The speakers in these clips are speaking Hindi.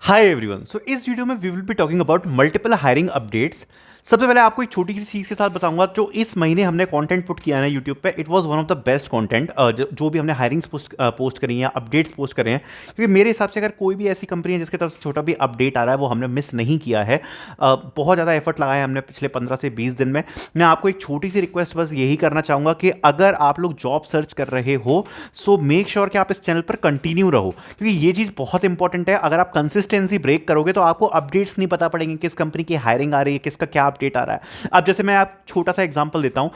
Hi everyone. सो इस वीडियो में we will be talking about multiple hiring updates. सबसे पहले आपको एक छोटी सी चीज़ के साथ बताऊंगा। जो इस महीने हमने कंटेंट पुट किया है ना यूट्यूब पे, it was one of the best content. जो भी हमने हायरिंग्स पोस्ट करी हैं, अपडेट्स पोस्ट करे हैं, क्योंकि मेरे हिसाब से अगर कोई भी ऐसी कंपनी है जिसकी तरफ से छोटा भी अपडेट आ रहा है वो हमने मिस नहीं किया है। बहुत ज़्यादा एफर्ट लगाया है हमने पिछले 15 से 20 दिन में। मैं आपको एक छोटी सी रिक्वेस्ट बस यही करना चाहूँगा कि अगर आप लोग जॉब सर्च कर रहे हो, सो मेक श्योर कि आप इस चैनल पर कंटिन्यू रहो, क्योंकि ये चीज़ बहुत इंपॉर्टेंट है। अगर आप कंसिस्टेंसी ब्रेक करोगे तो आपको अपडेट्स नहीं पता पड़ेंगे, किस कंपनी की हायरिंग आ रही है, किसका क्या अपडेट आ रहा है। अब जैसे मैं आप छोटा सा एग्जांपल देता हूं।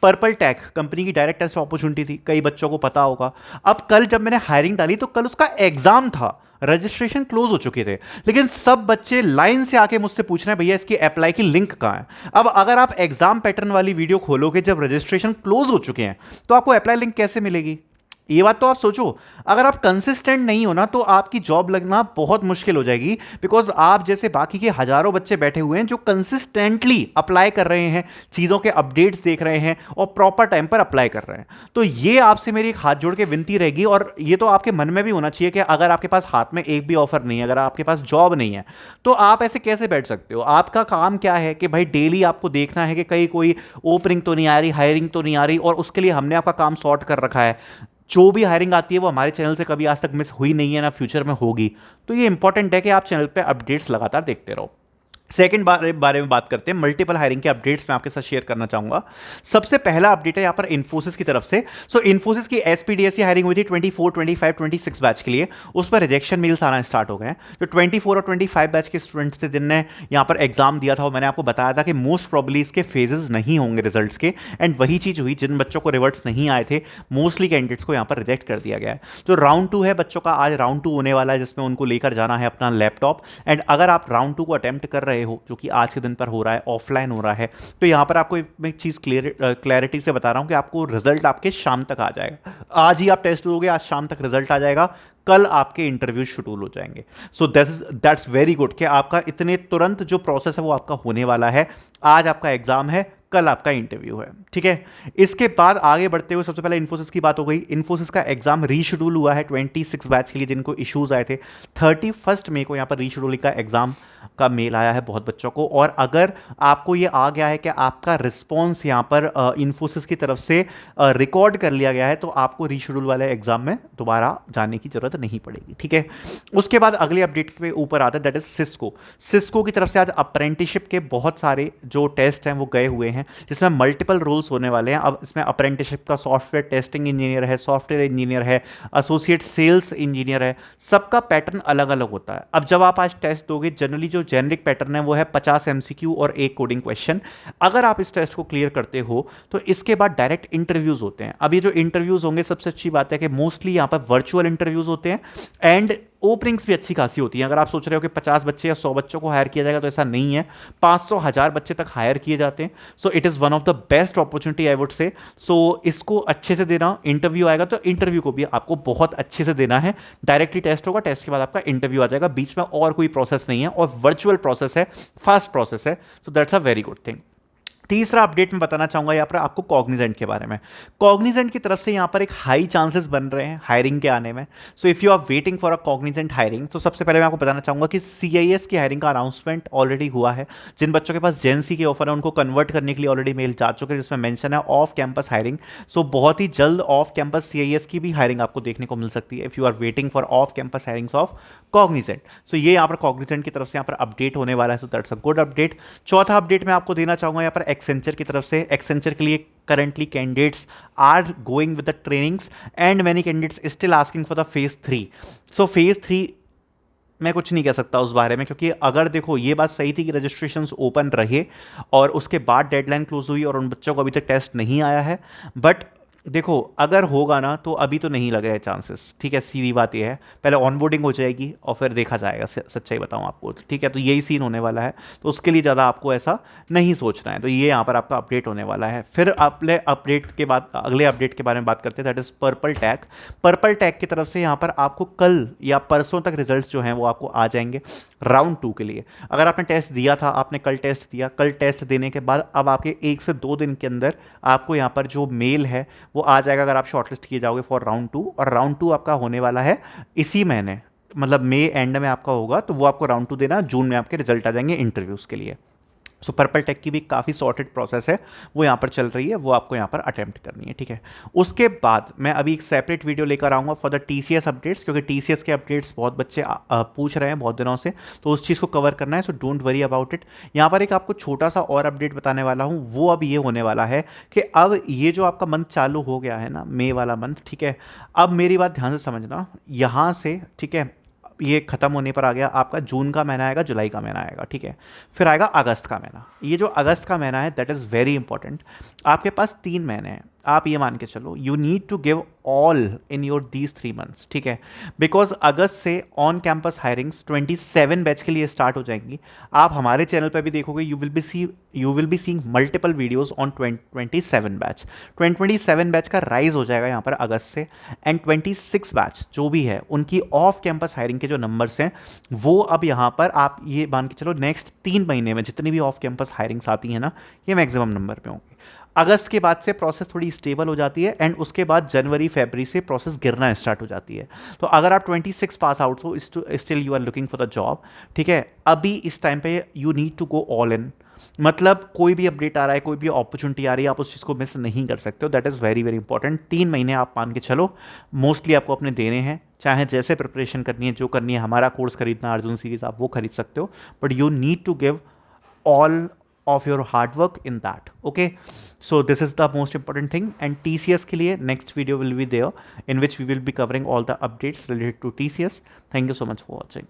पर्पल टैक कंपनी की डायरेक्ट टेस्ट अपॉर्चुनिटी थी, कई बच्चों को पता होगा। अब कल जब मैंने हायरिंग डाली तो कल उसका एग्जाम था, रजिस्ट्रेशन क्लोज हो चुके थे, लेकिन सब बच्चे लाइन से आके मुझसे पूछ रहे हैं भैया इसकी अप्लाई की लिंक कहां है। अब अगर आप एग्जाम पैटर्न वाली वीडियो खोलोगे जब रजिस्ट्रेशन क्लोज हो चुके हैं, तो आपको अप्लाई लिंक कैसे मिलेगी? ये बात तो आप सोचो। अगर आप कंसिस्टेंट नहीं हो ना तो आपकी जॉब लगना बहुत मुश्किल हो जाएगी, बिकॉज आप जैसे बाकी के हजारों बच्चे बैठे हुए हैं जो कंसिस्टेंटली अप्लाई कर रहे हैं, चीज़ों के अपडेट्स देख रहे हैं और प्रॉपर टाइम पर अप्लाई कर रहे हैं। तो ये आपसे मेरी एक हाथ जोड़ के विनती रहेगी, और ये तो आपके मन में भी होना चाहिए कि अगर आपके पास हाथ में एक भी ऑफर नहीं है, अगर आपके पास जॉब नहीं है, तो आप ऐसे कैसे बैठ सकते हो? आपका काम क्या है कि भाई डेली आपको देखना है कि कहीं कोई ओपनिंग तो नहीं आ रही, हायरिंग तो नहीं आ रही, और उसके लिए हमने आपका काम सॉर्ट कर रखा है। जो भी हायरिंग आती है वो हमारे चैनल से कभी आज तक मिस हुई नहीं है, ना फ्यूचर में होगी। तो ये इंपॉर्टेंट है कि आप चैनल पे अपडेट्स लगातार देखते रहो। सेकंड बारे में बात करते हैं, मल्टीपल हायरिंग के अपडेट्स मैं आपके साथ शेयर करना चाहूंगा। सबसे पहला अपडेट है यहाँ पर इन्फोसिस की तरफ से। सो इन्फोसिस की एसपीडीएस की हायरिंग हुई थी 24, 25, 26 बैच के लिए। उस पर रिजेक्शन मेल्स आना स्टार्ट हो गए हैं। जो 24 और 25 बैच के स्टूडेंट्स थे जिनने यहाँ पर एग्जाम दिया था, वो मैंने आपको बताया था कि मोस्ट प्रॉब्ली इसके फेजेस नहीं होंगे रिजल्ट्स के, एंड वही चीज़ हुई। जिन बच्चों को रिवर्ट्स नहीं आए थे, मोस्टली कैंडिडेट्स को यहाँ पर रिजेक्ट कर दिया गया है। तो राउंड 2 है बच्चों का, आज राउंड 2 होने वाला है, जिसमें उनको लेकर जाना है अपना लैपटॉप। एंड अगर आप राउंड 2 को अटेम्प्ट कर रहे हो, जो कि आज के दिन पर हो रहा है, ऑफलाइन हो रहा है, तो यहां पर आपको मैं एक चीज क्लैरिटी से बता रहा हूं कि आपको रिजल्ट आपके शाम तक आ जाएगा। आज ही आप टेस्ट दोगे, आज शाम तक रिजल्ट आ जाएगा, कल आपके इंटरव्यू शेड्यूल हो जाएंगे। सो दैट्स वेरी गुड कि आपका इतने तुरंत जो प्रोसेस है वो आपका होने वाला है। आज आपका एग्जाम है, कल आपका इंटरव्यू है, ठीक है। इसके बाद आगे बढ़ते हुए सबसे पहले इन्फोसिस की बात हो गई। इन्फोसिस का एग्जाम रीशेड्यूल हुआ है 26 बैच के लिए जिनको इश्यूज आए थे। 31 मई को यहाँ पर रीशेड्यूलिंग का एग्जाम का मेल आया है बहुत बच्चों को। और अगर आपको ये आ गया है कि आपका रिस्पॉन्स यहाँ पर इन्फोसिस की तरफ से रिकॉर्ड कर लिया गया है, तो आपको रीशेड्यूल वाले एग्जाम में दोबारा जाने की जरूरत नहीं पड़ेगी, ठीक है। उसके बाद अगले अपडेट पे ऊपर आता है, दैट इज सिस्को। सिस्को की तरफ से आज अप्रेंटिसशिप के बहुत सारे जो टेस्ट हैं वो गए हुए हैं, जिसमें मल्टीपल रोल्स होने वाले हैं। अब इसमें अप्रेंटिसशिप का सॉफ्टवेयर टेस्टिंग इंजीनियर है, सॉफ्टवेयर इंजीनियर है, एसोसिएट सेल्स इंजीनियर है, सबका पैटर्न अलग अलग होता है। अब जब आप आज टेस्ट दोगे, जनरली जो जेनरिक पैटर्न है वो है 50 एमसीक्यू और एक कोडिंग क्वेश्चन। अगर आप इस टेस्ट को क्लियर करते हो तो इसके बाद डायरेक्ट इंटरव्यूज होते हैं। अब ये जो इंटरव्यूज होंगे, सबसे अच्छी बात है कि मोस्टली यहां पर वर्चुअल इंटरव्यूज होते हैं, एंड ओपनिंग्स भी अच्छी खासी होती हैं। अगर आप सोच रहे हो कि 50 बच्चे या 100 बच्चों को हायर किया जाएगा, तो ऐसा नहीं है। 500 1000 बच्चे तक हायर किए जाते हैं। So it is one of the best opportunity I would say. So इसको अच्छे से देना। इंटरव्यू आएगा तो इंटरव्यू को भी आपको बहुत अच्छे से देना है। डायरेक्टली टेस्ट होगा, टेस्ट के बाद आपका इंटरव्यू आ जाएगा, बीच में और कोई प्रोसेस नहीं है, और वर्चुअल प्रोसेस है, फास्ट प्रोसेस है। So that's a very good thing. तीसरा अपडेट मैं बताना चाहूंगा यहाँ पर आपको कॉग्निजेंट के बारे में। कॉग्निजेंट की तरफ से यहाँ पर एक हाई चांसेस बन रहे हैं हायरिंग के आने में। So if you are waiting for a Cognizant hiring, तो सबसे पहले मैं आपको बताना चाहूंगा कि सीआईएस की हायरिंग का अनाउंसमेंट ऑलरेडी हुआ है। जिन बच्चों के पास जेएनसी के ऑफर है उनको कन्वर्ट करने के लिए ऑलरेडी मेल जा चुके हैं, जिसमें मेंशन है ऑफ कैंपस हायरिंग। सो बहुत ही जल्द ऑफ कैंपस सीआईएस की भी हायरिंग आपको देखने को मिल सकती है, if you are waiting for off campus hirings of Cognizant. So ये यहाँ पर कॉग्निजेंट की तरफ से यहाँ पर अपडेट होने वाला है। So that's a good update. चौथा अपडेट मैं आपको देना चाहूंगा यहाँ पर एक्सेंचर की तरफ से। एक्सेंचर के लिए currently candidates are going with the trainings and many candidates still asking for the phase 3. so phase 3 मैं कुछ नहीं कह सकता उस बारे में, क्योंकि अगर देखो ये बात सही थी कि रजिस्ट्रेशंस ओपन रहे और उसके बाद डेडलाइन क्लोज हुई और उन बच्चों को अभी तक टेस्ट नहीं आया है, बट देखो अगर होगा ना तो अभी तो नहीं लगे हैं चांसेस, ठीक है। सीधी बात ये है, पहले ऑनबोर्डिंग हो जाएगी और फिर देखा जाएगा। सच्चाई बताऊं आपको, ठीक है, तो यही सीन होने वाला है। तो उसके लिए ज़्यादा आपको ऐसा नहीं सोचना है। तो ये यहाँ पर आपका अपडेट होने वाला है। फिर अपने अपडेट के बाद अगले अपडेट के बारे में बात करते हैं, that is purple tag. Purple tag की तरफ से यहाँ पर आपको कल या परसों तक रिजल्ट जो हैं वो आपको आ जाएंगे राउंड 2 के लिए। अगर आपने टेस्ट दिया था, आपने कल टेस्ट दिया, कल टेस्ट देने के बाद अब आपके 1 से 2 दिन के अंदर आपको यहाँ पर जो मेल है वो आ जाएगा, अगर आप शॉर्टलिस्ट किए जाओगे फॉर राउंड 2। और राउंड 2 आपका होने वाला है इसी महीने, मतलब मई एंड में आपका होगा, तो वो आपको राउंड 2 देना, जून में आपके रिजल्ट आ जाएंगे इंटरव्यूज़ के लिए। सो पर्पल टेक की भी काफ़ी सॉर्टेड प्रोसेस है, वो यहाँ पर चल रही है, वो आपको यहाँ पर अटेम्प्ट करनी है, ठीक है। उसके बाद मैं अभी एक सेपरेट वीडियो लेकर आऊँगा फॉर द टीसीएस अपडेट्स, क्योंकि टीसीएस के अपडेट्स बहुत बच्चे पूछ रहे हैं बहुत दिनों से, तो उस चीज़ को कवर करना है, so don't worry about it. यहाँ पर एक आपको छोटा सा और अपडेट बताने वाला हूँ, वो अब ये होने वाला है कि अब ये जो आपका मंथ चालू हो गया है ना, मई वाला मंथ, ठीक है, अब मेरी बात ध्यान से समझना, यहाँ से, ठीक है, ये खत्म होने पर आ गया आपका जून का महीना आएगा, जुलाई का महीना आएगा, ठीक है, फिर आएगा अगस्त का महीना। ये जो अगस्त का महीना है दैट इज़ वेरी इंपॉर्टेंट। आपके पास 3 महीने हैं, आप ये मान के चलो you need to give all in your these 3 months, ठीक है, बिकॉज अगस्त से ऑन कैंपस हायरिंग्स 27 बैच के लिए स्टार्ट हो जाएंगी। आप हमारे चैनल पर भी देखोगे, you will be seeing multiple videos on 27 batch. 27 batch का राइज हो जाएगा यहाँ पर अगस्त से, एंड 26 बैच जो भी है उनकी ऑफ कैंपस हायरिंग के जो नंबर्स हैं वो अब यहाँ पर आप ये मान के चलो नेक्स्ट 3 महीने में जितनी भी ऑफ कैंपस हायरिंग्स आती हैं ना, ये मैक्सिमम नंबर पे होंगे। अगस्त के बाद से प्रोसेस थोड़ी स्टेबल हो जाती है, एंड उसके बाद जनवरी फरवरी से प्रोसेस गिरना स्टार्ट हो जाती है। तो अगर आप 26 पास आउट हो, still you are looking for the job, ठीक है, अभी इस टाइम पे you need to go all in. मतलब कोई भी अपडेट आ रहा है, कोई भी अपॉर्चुनिटी आ रही है, आप उस चीज़ को मिस नहीं कर सकते हो, that is very very important. 3 महीने आप मान के चलो मोस्टली आपको अपने देने हैं, चाहे जैसे प्रिपरेशन करनी है, जो करनी है, हमारा कोर्स खरीदना अर्जुन सीरीज आप वो खरीद सकते हो, but you need to give all of your hard work in that. Okay, so this is the most important thing, and TCS के लिए next video will be there in which we will be covering all the updates related to TCS. Thank you so much for watching.